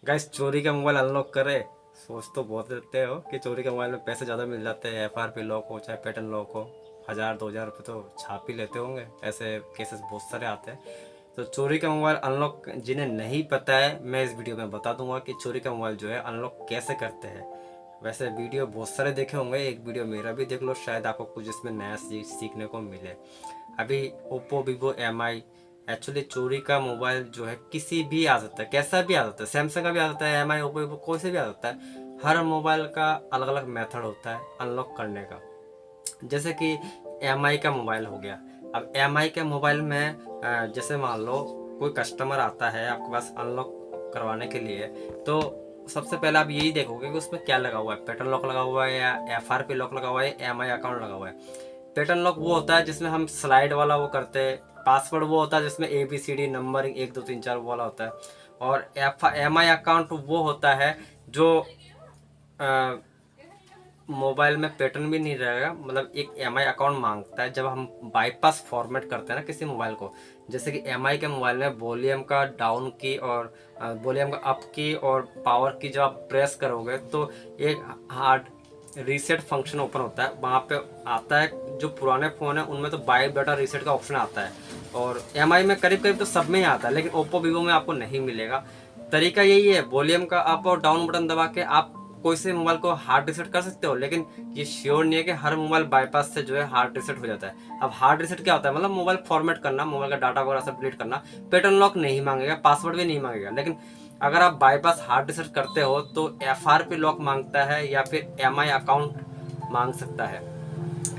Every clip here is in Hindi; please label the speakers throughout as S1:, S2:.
S1: गाइस, चोरी का मोबाइल अनलॉक करे, सोच तो बहुत लेते हो कि चोरी के मोबाइल में पैसे ज़्यादा मिल जाते हैं। एफआरपी लॉक हो चाहे पैटर्न लॉक हो, 1000 2000 रुपये तो छाप ही लेते होंगे। ऐसे केसेस बहुत सारे आते हैं। तो चोरी का मोबाइल अनलॉक जिन्हें नहीं पता है, मैं इस वीडियो में बता दूंगा कि चोरी का मोबाइल जो है अनलॉक कैसे करते हैं। वैसे वीडियो बहुत सारे देखे होंगे, एक वीडियो मेरा भी देख लो, शायद आपको कुछ इसमें नया सीखने को मिले। अभी ओप्पो वीवो एमआई, एक्चुअली चोरी का मोबाइल जो है किसी भी आ सकता है, कैसा भी आ सकता है, सैमसंग का भी आ सकता है, एमआई ओप्पो वीवो कोई से भी आ सकता है। हर मोबाइल का अलग अलग मेथड होता है अनलॉक करने का। जैसे कि एमआई का मोबाइल हो गया। अब एमआई के मोबाइल में जैसे मान लो कोई कस्टमर आता है आपके पास अनलॉक करवाने के लिए, तो सबसे पहले आप यही देखोगे कि उसमें क्या लगा हुआ है, पैटर्न लॉक लगा हुआ है या एफआरपी लॉक लगा हुआ है, एमआई अकाउंट लगा हुआ है। पैटर्न लॉक वो होता है जिसमें हम स्लाइड वाला वो करते हैं। पासवर्ड वो होता है जिसमें ABCD नंबर 1 2 3 4 वो वाला होता है। और एमआई अकाउंट वो होता है जो मोबाइल में पैटर्न भी नहीं रहेगा, मतलब एक एमआई अकाउंट मांगता है जब हम बाईपास फॉर्मेट करते हैं ना किसी मोबाइल को। जैसे कि एमआई के मोबाइल में वॉल्यूम का डाउन की और वॉल्यूम का अप की और पावर की जब आप प्रेस करोगे तो एक हार्ड रीसेट फंक्शन ओपन होता है, वहाँ पे आता है। जो पुराने फ़ोन है उनमें तो बायो डाटा रीसेट का ऑप्शन आता है, और एमआई में करीब करीब तो सब में ही आता है, लेकिन ओप्पो वीवो में आपको नहीं मिलेगा। तरीका यही है, वॉल्यूम का अप और डाउन बटन दबा के आप कोई से मोबाइल को हार्ड रीसेट कर सकते हो, लेकिन ये श्योर नहीं है कि हर मोबाइल बाईपास से जो है हार्ड रीसेट हो जाता है। अब हार्ड रीसेट क्या होता है, मतलब मोबाइल फॉर्मेट करना, मोबाइल का डाटा वगैरह सब डिलीट करना। पैटर्न लॉक नहीं मांगेगा, पासवर्ड भी नहीं मांगेगा। लेकिन अगर आप बाईपास हार्ड रीसेट करते हो तो एफआरपी लॉक मांगता है या फिर एमआई अकाउंट मांग सकता है।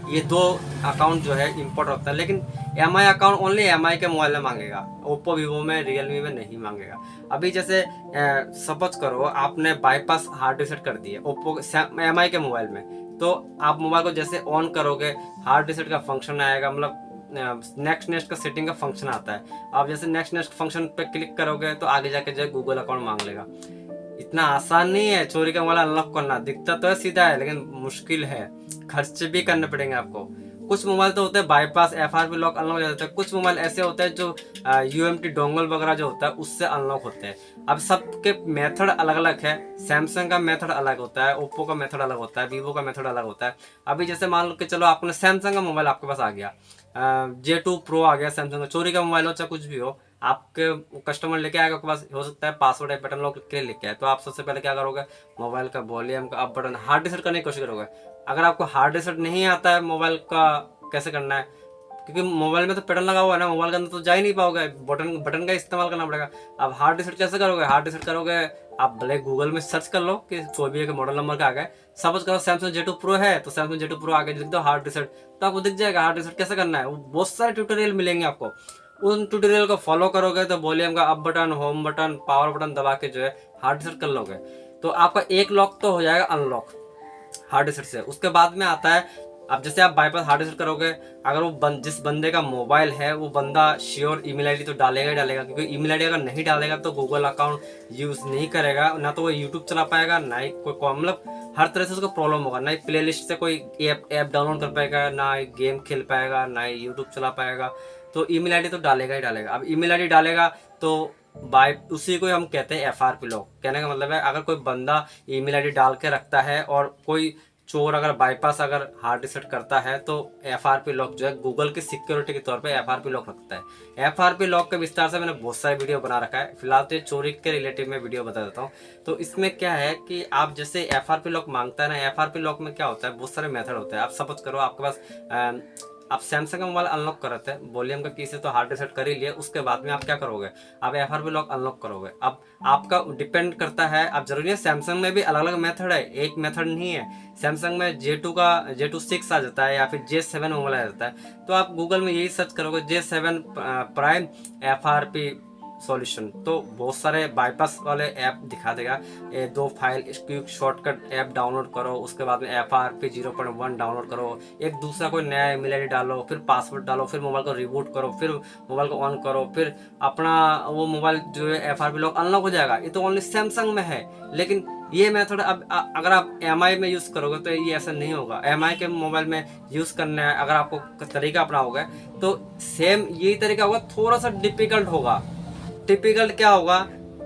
S1: ये दो अकाउंट जो है इम्पोर्ट होता है, लेकिन एमआई अकाउंट ओनली एमआई के मोबाइल में मांगेगा, ओप्पो वीवो में रियलमी में नहीं मांगेगा। अभी जैसे सपोज करो आपने बाईपास हार्ड रीसेट कर दिया ओप्पो एमआई के मोबाइल में, तो आप मोबाइल को जैसे ऑन करोगे हार्ड रीसेट का फंक्शन आएगा, मतलब नेक्स्ट नेक्स्ट का सेटिंग का फंक्शन आता है। आप जैसे नेक्स्ट नेक्स्ट फंक्शन पे क्लिक करोगे तो आगे जाके जो है गूगल अकाउंट मांग लेगा। इतना आसान नहीं है चोरी का मोबाइल अनलॉक करना, दिखता तो है सीधा है लेकिन मुश्किल है, खर्च भी करने पड़ेंगे आपको। कुछ मोबाइल तो होते हैं बाईपास एफआरपी लॉक अनलॉक हो जाता है, कुछ मोबाइल ऐसे होते हैं जो यूएमटी डोंगल वगैरह जो होता है उससे अनलॉक होते हैं। अब सबके मेथड अलग अलग है, सैमसंग का मेथड अलग होता है, ओप्पो का मेथड अलग होता है, वीवो का मेथड अलग होता है। अभी जैसे मान लो कि चलो आपने सैमसंग का मोबाइल आपके पास आ गया, J2 प्रो आ गया सैमसंग का, चोरी का मोबाइल हो चाहे कुछ भी हो, आपके कस्टमर लेके आएगा आपके पास, हो सकता है पासवर्ड या पैटर्न लॉक के लेके आए, तो आप सबसे पहले क्या करोगे, मोबाइल का वॉल्यूम का अप बटन हार्ड रीसेट करने की कोशिश करोगे। अगर आपको हार्ड रीसेट नहीं आता है मोबाइल का कैसे करना है, क्योंकि मोबाइल में तो पैटर्न लगा हुआ है ना, मोबाइल के अंदर तो जा ही नहीं पाओगे, बटन बटन का इस्तेमाल करना पड़ेगा। अब हार्ड रीसेट कैसे करोगे, हार्ड रीसेट करोगे आप भले गूगल में सर्च कर लो कि कोई भी एक मॉडल नंबर का आ गया, सपोज करो सैमसंग J2 प्रो है तो सैमसंग J2 प्रो आगे लिख दो हार्ड रीसेट, तो आपको दिख जाएगा हार्ड रीसेट कैसे करना है। वो बहुत सारे ट्यूटोरियल मिलेंगे आपको, उन ट्यूटोरियल को फॉलो करोगे तो वॉल्यूम का up button, home button, power button दबा के जो है हार्ड रीसेट कर लोगे, तो आपका एक लॉक तो हो जाएगा अनलॉक हार्ड रीसेट से। उसके बाद में आता है, अब जैसे आप बाईपास हार्ड रीसेट करोगे, अगर वो जिस बंदे का मोबाइल है वो बंदा श्योर ईमेल आईडी तो डालेगा ही डालेगा, क्योंकि ईमेल आईडी अगर नहीं डालेगा तो गूगल अकाउंट यूज नहीं करेगा, ना तो वो यूट्यूब चला पाएगा, ना ही कोई मतलब हर तरह से उसको प्रॉब्लम होगा, ना ही प्ले लिस्ट से कोई ऐप डाउनलोड कर पाएगा, ना ही गेम खेल पाएगा, ना ही यूट्यूब चला पाएगा। तो ईमेल आईडी तो डालेगा ही डालेगा। अब ईमेल आईडी डालेगा तो बाय उसी को हम कहते हैं एफआरपी लॉक। कहने का मतलब है अगर कोई बंदा ईमेल आईडी डाल के रखता है और कोई चोर अगर बाईपास अगर हार्ड रीसेट करता है तो एफआरपी लॉक जो है गूगल की सिक्योरिटी के तौर पे एफआरपी लॉक रखता है। एफआरपी लॉक के विस्तार से मैंने बहुत सारे वीडियो बना रखा है, फिलहाल तो ये चोरी के रिलेटिव में वीडियो बता देता हूँ। तो इसमें क्या है कि आप जैसे एफआरपी लॉक मांगता है ना, एफआरपी लॉक में क्या होता है, बहुत सारे मेथड होते हैं। आप सपोज करो आपके पास आप सैमसंग का मोबाइल अनलॉक कर रहे थे, वॉल्यूम का की से तो हार्ड रीसेट कर ही लिए, उसके बाद में आप क्या करोगे, आप एफआरपी लॉक अनलॉक करोगे। अब आपका डिपेंड करता है, अब जरूरी है सैमसंग में भी अलग अलग मेथड है, एक मेथड नहीं है। सैमसंग में J2 6 आ जाता है या फिर J7 मोबाइल आ जाता है, तो आप गूगल में यही सर्च करोगे J7 प्राइम एफआरपी सॉल्यूशन, तो बहुत सारे बाईपास वाले ऐप दिखा देगा। ये 2 file quick shortcut app download करो, उसके बाद में एफआरपी 0.1 डाउनलोड करो, एक दूसरा कोई नया ईमेल आईडी डालो, फिर पासवर्ड डालो, फिर मोबाइल को रिबूट करो, फिर मोबाइल को ऑन करो, फिर अपना वो मोबाइल जो है एफआरपी लॉक अनलॉक हो जाएगा। ये तो ओनली सैमसंग में है, लेकिन ये मेथड अब अगर आप एमआई में यूज़ करोगे तो ये ऐसा नहीं होगा। एमआई के मोबाइल में यूज़ करना है अगर आपको तरीका अपनाओगे तो सेम यही तरीका होगा, थोड़ा सा डिफिकल्ट होगा। टिपिकल क्या होगा,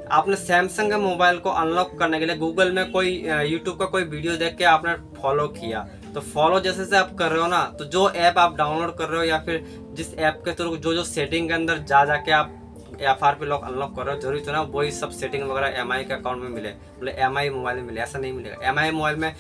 S1: आपने सैमसंग के मोबाइल को अनलॉक करने के लिए गूगल में कोई यूट्यूब का कोई वीडियो देख के आपने फॉलो किया, तो फॉलो जैसे से आप कर रहे हो ना, तो जो ऐप आप डाउनलोड कर रहे हो या फिर जिस ऐप के थ्रू जो सेटिंग के अंदर जा जाके आप FRP लॉक अनलॉक कर रहे हो, जरूरी तो ना वही सब सेटिंग वगैरह MI के अकाउंट में मिले, मतलब MI मोबाइल में मिले, ऐसा नहीं मिलेगा। MI मोबाइल में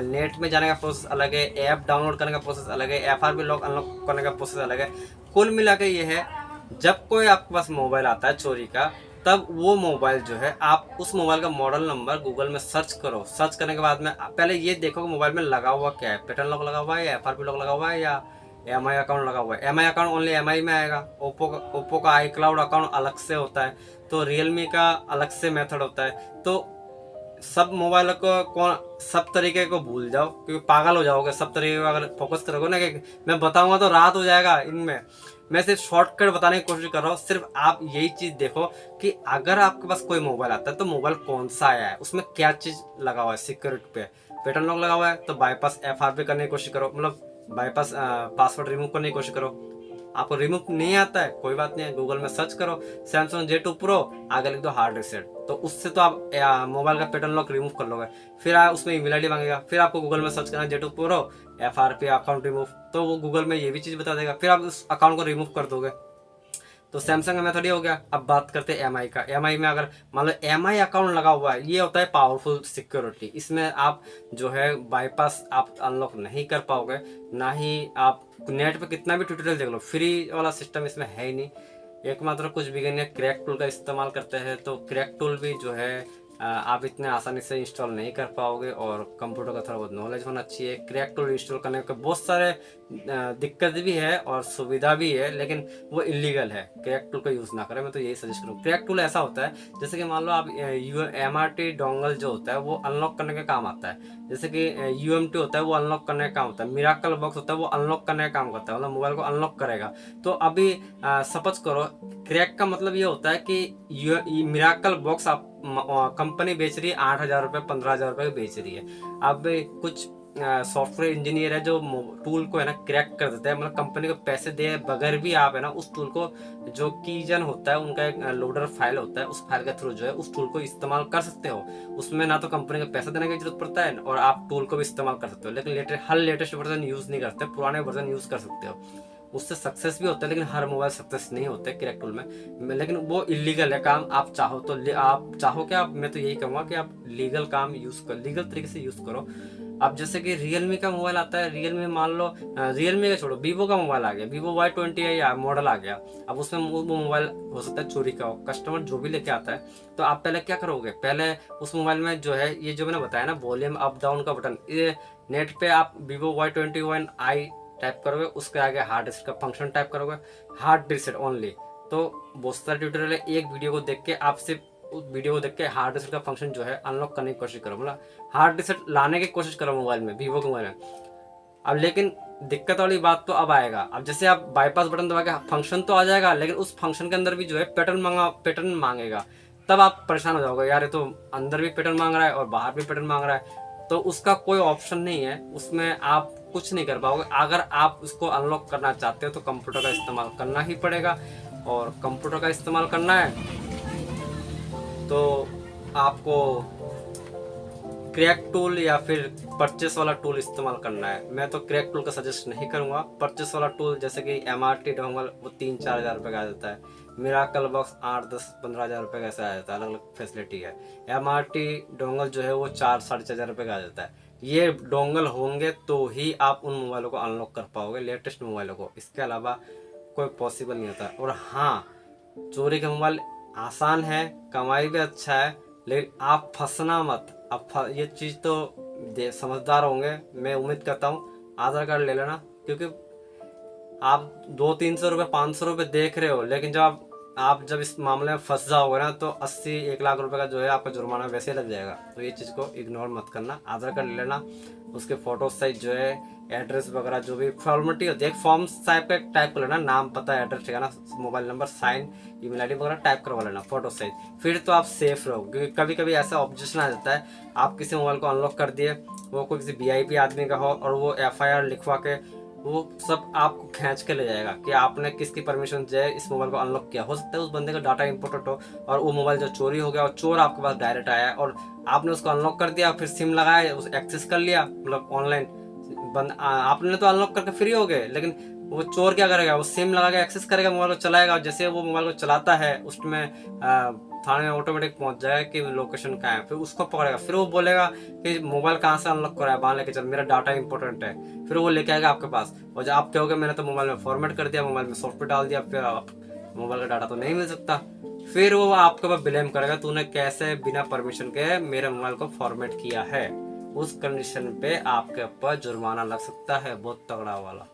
S1: नेट में जाने का प्रोसेस अलग है, ऐप डाउनलोड करने का प्रोसेस अलग है, FRP लॉक अनलॉक करने का प्रोसेस अलग है। कुल मिला के ये है, जब कोई आपके पास मोबाइल आता है चोरी का, तब वो मोबाइल जो है आप उस मोबाइल का मॉडल नंबर गूगल में सर्च करो। सर्च करने के बाद में पहले ये देखो कि मोबाइल में लगा हुआ क्या है, पैटर्न लॉक लगा हुआ है या FRP लॉक लगा हुआ है या MI अकाउंट लगा हुआ है। MI अकाउंट ओनली MI में आएगा। ओप्पो का iCloud अकाउंट अलग से होता है, तो रियलमी का अलग से मेथड होता है। तो सब मोबाइल को कौन सब तरीके को भूल जाओ, क्योंकि पागल हो जाओगे। सब तरीके को अगर फोकस करोगे ना, कि मैं बताऊंगा तो रात हो जाएगा इनमें। मैं सिर्फ शॉर्टकट बताने की कोशिश कर रहा हूँ। सिर्फ आप यही चीज देखो कि अगर आपके पास कोई मोबाइल आता है तो मोबाइल कौन सा आया है, उसमें क्या चीज लगा हुआ है। सिक्योरिटी पे पैटर्न लॉक लगा हुआ है तो बाईपास FRP करने की कोशिश करो, मतलब बाईपास पासवर्ड रिमूव करने की कोशिश करो। आपको रिमूव नहीं आता है, कोई बात नहीं है, गूगल में सर्च करो सैमसंग J2 Pro, आगे लिख दो हार्ड रीसेट, तो उससे तो आप मोबाइल का पैटर्न लॉक रिमूव कर लोगे। फिर उसमें ईमेल आईडी मांगेगा, फिर आपको गूगल में सर्च करना J2 Pro FRP account remove, तो वो गूगल में ये भी चीज बता देगा, फिर आप उस अकाउंट को रिमूव कर दोगे। तो सैमसंग का मेथड ये हो गया। अब बात करते हैं MI का। MI में अगर मान लो MI अकाउंट लगा हुआ है, ये होता है पावरफुल सिक्योरिटी। इसमें आप जो है बाईपास आप अनलॉक नहीं कर पाओगे, ना ही आप नेट पे कितना भी ट्यूटोरियल देख लो, फ्री वाला सिस्टम इसमें है ही नहीं। एकमात्र कुछ बिगिनर क्रैक टूल का इस्तेमाल करते हैं, तो क्रैक टूल भी जो है आप इतने आसानी से इंस्टॉल नहीं कर पाओगे, और कंप्यूटर का थोड़ा बहुत नॉलेज होना चाहिए। क्रैक टूल इंस्टॉल करने के बहुत सारे दिक्कत भी है और सुविधा भी है, लेकिन वो इलीगल है। क्रैक टूल का यूज़ ना करें, मैं तो यही सजेस्ट करूँ। क्रैक टूल ऐसा होता है जैसे कि मान लो आप MRT डोंगल जो होता है वो अनलॉक करने का काम आता है, जैसे कि UMT होता है वो अनलॉक करने का काम होता है, मिराकल बॉक्स होता है वो अनलॉक करने का काम करता है, मतलब मोबाइल को अनलॉक करेगा। तो अभी सपोज करो, क्रैक का मतलब ये होता है कि मिराकल बॉक्स आप कंपनी बेच रही है 8,000 रुपये 15,000 रुपये बेच रही है। अब कुछ सॉफ्टवेयर इंजीनियर है जो टूल को है ना क्रैक कर देता है, मतलब कंपनी को पैसे दे बगैर भी आप है ना उस टूल को, जो कीजन होता है उनका एक लोडर फाइल होता है, उस फाइल के थ्रू जो है उस टूल को इस्तेमाल कर सकते हो। उसमें ना तो कंपनी को पैसे देने की जरूरत पड़ता है और आप टूल को भी इस्तेमाल कर सकते हो। लेकिन हर लेटेस्ट वर्जन यूज नहीं करते, पुराने वर्जन यूज कर सकते हो, उससे सक्सेस भी होता है। लेकिन हर मोबाइल सक्सेस नहीं होते क्रैक टूल में, लेकिन वो इलीगल है काम। आप चाहो तो आप चाहो क्या, मैं तो यही कहूँगा कि आप लीगल काम यूज करो, लीगल तरीके से यूज करो। अब जैसे कि रियलमी का मोबाइल आता है, रियलमी मान लो रियलमी का छोड़ो, वीवो का मोबाइल आ गया, वीवो Y20 या मॉडल आ गया। अब उसमें वो मोबाइल हो सकता है चोरी का हो, कस्टमर जो भी लेके आता है, तो आप पहले क्या करोगे, पहले उस मोबाइल में जो है ये जो मैंने बताया ना वॉल्यूम अप डाउन का बटन, ये नेट पे आप वीवो Y21i टाइप करोगे, उसके आगे हार्ड डिस्क का फंक्शन टाइप करोगे, हार्ड डिस्क ओनली। तो बहुत सारे ट्यूटोरियल है, एक वीडियो को देख के आप सिर्फ उस वीडियो को देख के हार्ड डिस्क का फंक्शन जो है अनलॉक करने की कोशिश करो, मतलब हार्ड डिस्क लाने की कोशिश करो मोबाइल में, वीवो के मोबाइल में। अब लेकिन दिक्कत वाली बात तो अब आएगा, अब जैसे आप बाईपास बटन दबा के फंक्शन तो आ जाएगा, लेकिन उस फंक्शन के अंदर भी जो है पैटर्न मांगेगा, तब आप परेशान हो जाओगे, यार ये तो अंदर भी पैटर्न मांग रहा है और बाहर भी पैटर्न मांग रहा है। तो उसका कोई ऑप्शन नहीं है, उसमें आप कुछ नहीं कर पाओगे। अगर आप उसको अनलॉक करना चाहते हो तो कंप्यूटर का इस्तेमाल करना ही पड़ेगा, और कंप्यूटर का इस्तेमाल करना है तो आपको क्रैक टूल या फिर परचेस वाला टूल इस्तेमाल करना है। मैं तो क्रैक टूल का सजेस्ट नहीं करूंगा। परचेस वाला टूल जैसे कि MRT डोंगल वो 3-4 हज़ार रुपये का आ जाता है, मिराकल बॉक्स 8-10-15 हज़ार रुपये का ऐसा आ जाता है, अलग अलग फैसिलिटी है। MRT डोंगल जो है वो 4-4.5 हज़ार रुपये का आ जाता है। ये डोंगल होंगे तो ही आप उन मोबाइलों को अनलॉक कर पाओगे, लेटेस्ट मोबाइलों को, इसके अलावा कोई पॉसिबल नहीं होता। और हाँ, चोरी के मोबाइल आसान है, कमाई भी अच्छा है, लेकिन आप फंसना मत। अब ये चीज़ तो समझदार होंगे, मैं उम्मीद करता हूँ। आधार कार्ड ले लेना, क्योंकि आप 200-300 रुपये 500 रुपये देख रहे हो, लेकिन जब आप जब इस मामले में फंस जाओगे ना तो 80-1 लाख रुपए का जो है आपका जुर्माना वैसे लग जाएगा। तो ये चीज़ को इग्नोर मत करना। आधार कार्ड ले लेना, उसके फोटो साइज जो है, एड्रेस वगैरह जो भी फॉर्मेलिटी होती है, एक फॉर्म टाइप का टाइप कर लेना, नाम पता एड्रेस ठिकाना mobile number sign email ID वगैरह टाइप करवा लेना, फोटो साइज, फिर तो आप सेफ रहो। क्योंकि कभी कभी ऐसा ऑब्जेक्शन आ जाता है, आप किसी मोबाइल को अनलॉक कर दिए, वो कोई किसी VIP आदमी का हो और वो FIR लिखवा के वो सब आपको खींच के ले जाएगा कि आपने किसकी परमिशन से इस मोबाइल को अनलॉक किया। हो सकता है उस बंदे का डाटा इंपॉर्टेंट हो और वो मोबाइल जो चोरी हो गया और चोर आपके पास डायरेक्ट आया और आपने उसको अनलॉक कर दिया, फिर सिम लगाया, उस एक्सेस कर लिया, मतलब ऑनलाइन आपने तो अनलॉक करके फ्री हो गए, लेकिन वो चोर क्या करेगा, वो सिम लगा के एक्सेस करेगा, मोबाइल को चलाएगा। जैसे वो मोबाइल को चलाता है उसमें थाने में ऑटोमेटिक पहुंच जाएगा कि लोकेशन कहाँ है, फिर उसको पकड़ेगा, फिर वो बोलेगा कि मोबाइल कहाँ से अनलॉक करा है, बाहर लेके चल, मेरा डाटा इंपॉर्टेंट है। फिर वो लेके आएगा आपके पास, और जब आप कहोगे मैंने तो मोबाइल में फॉर्मेट कर दिया, मोबाइल में सॉफ्टवेयर डाल दिया, फिर मोबाइल का डाटा तो नहीं मिल सकता। फिर वो आपके ऊपर ब्लेम करेगा, तूने कैसे बिना परमिशन के मेरे मोबाइल को फॉर्मेट किया है। उस कंडीशन पे आपके ऊपर जुर्माना लग सकता है, बहुत तगड़ा वाला।